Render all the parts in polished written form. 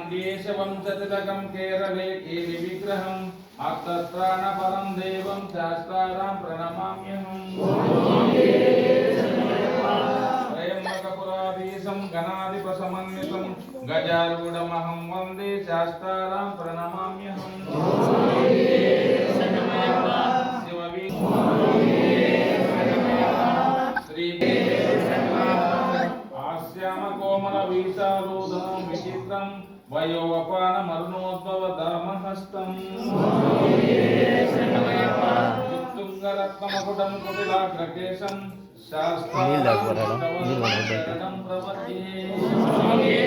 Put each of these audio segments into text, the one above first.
पाण्ड्येशवं चतिलकं केरले केलि विग्रहम् आत्तत्राणपरं देवं शास्त्रारां प्रणमाम्यहम् त्र्यम्बकपुराधीशं गणाधिपसमन्वितं गजारूढमहं वन्दे शास्त्रारां प्रणमाम्यहम् कोमलवीशालोदनं विचित्रं वयोवपानमरुणोद्भवधर्महस्तं उत्तुङ्गरत्नमकुटं कुटिलाग्रकेशं शास्त्रार्थं प्रपद्ये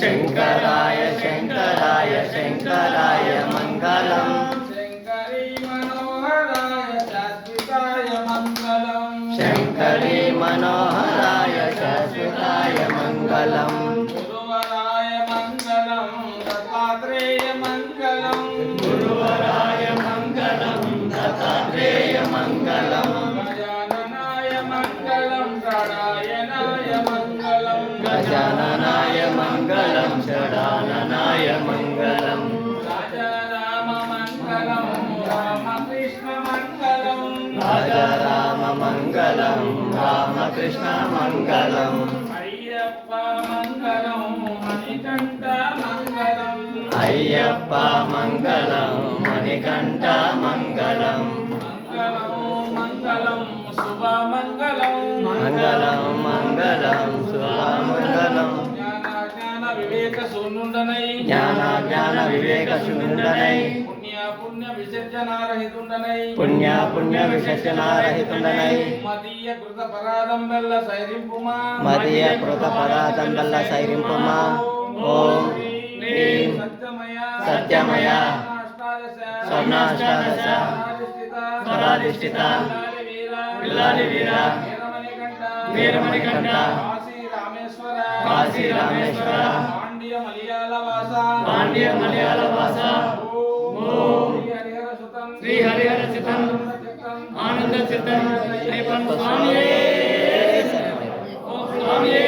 शंकराय शंकराय शंकराय मंगलम शंकरी मनोहराय शाश्वताय मंगलम शंकरी मनोहराय शाश्वताय मंगलम गुरुवराय मंगलम दत्तात्रेय मंगलम गुरुवराय मंगलम दत्तात्रेय मंगलम गजाननाय मंगलम षडायनाय मंगलम गजाननाय मंगलम षडाननाय मंगलम राजा राम मंगलम रामकृष्ण मंगलम राजा राम मंगलम रामकृष्ण मंगलम अय्यप्पा मंगलम मणिकंठ मंगलम अय्यप्प मंगलम मणिकंठ मंगलम मंगलम शुभ मंगलम मंगलम मंगलम शुभ मंगलम ज्ञान विवेक शून्युंडनై ज्ञान ज्ञान विवेक शून्युंडनై पुण्य पुण्य विसर्जनारहितुंडनై पुण्य पुण्य विशेषणारहितुंडनై मदीय कृत परादं వెల్ల సైరింపుమా मदीय कृत परादं వెల్ల సైరింపుమా ओम ह्रीं सत्यमय स्वर्णाष्टादश स्वराधिष्ठित पिल्लारि वीर वीरमणिकंठ काशी रामेश्वर पांड्य मलयाळ वास ओम श्री हरिहर चित्तं आनंद चित्तं श्रीपन स्वामी ओम स्वामी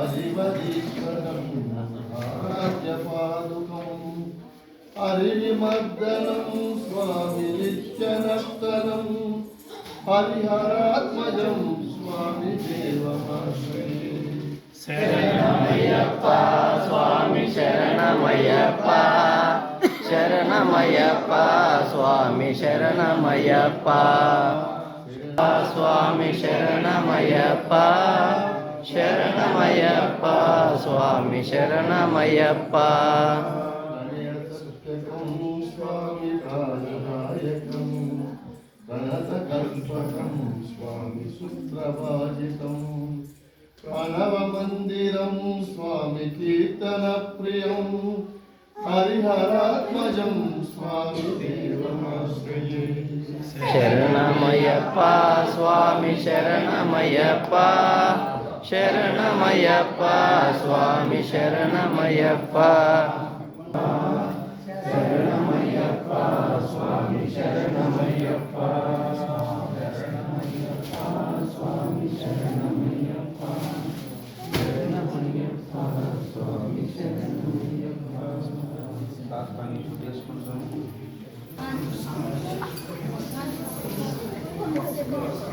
అజివదీశ్వరం రాజ్యపాదుకం హరిమర్దనం స్వామి నిత్యనర్తనం హరిహరాత్మజం స్వామి దేవమాశ్రయే శరణమయ్యప్ప స్వామి శరణమయ్యప్ప శరణమయ్యప్ప స్వామి శరణమయ్యప్ప స్వామి శరణమయ్యప్ప శరణమయ్యప్ప స్వామి శరణమయ్యప్ప స్వామి ప్రాణనాయకం గణతకల్పకం స్వామి సుప్రభాజితం ప్రణవ మందిరం స్వామి కీర్తన ప్రియం హరిహరాత్మజం స్వామి దేవమాశ్రయే శరణమయ్యప్ప స్వామి శరణమయ్యప్ప శరణమయ్యప్ప స్వామి శరణమయ్యప్ప శరణమయ్యప్ప స్వామి శరణమయ్యప్ప శరణమయ్యప్ప స్వామి శరణమయ్యప్ప శరణమయ్యప్ప స్వామి శరణమయ్యప్ప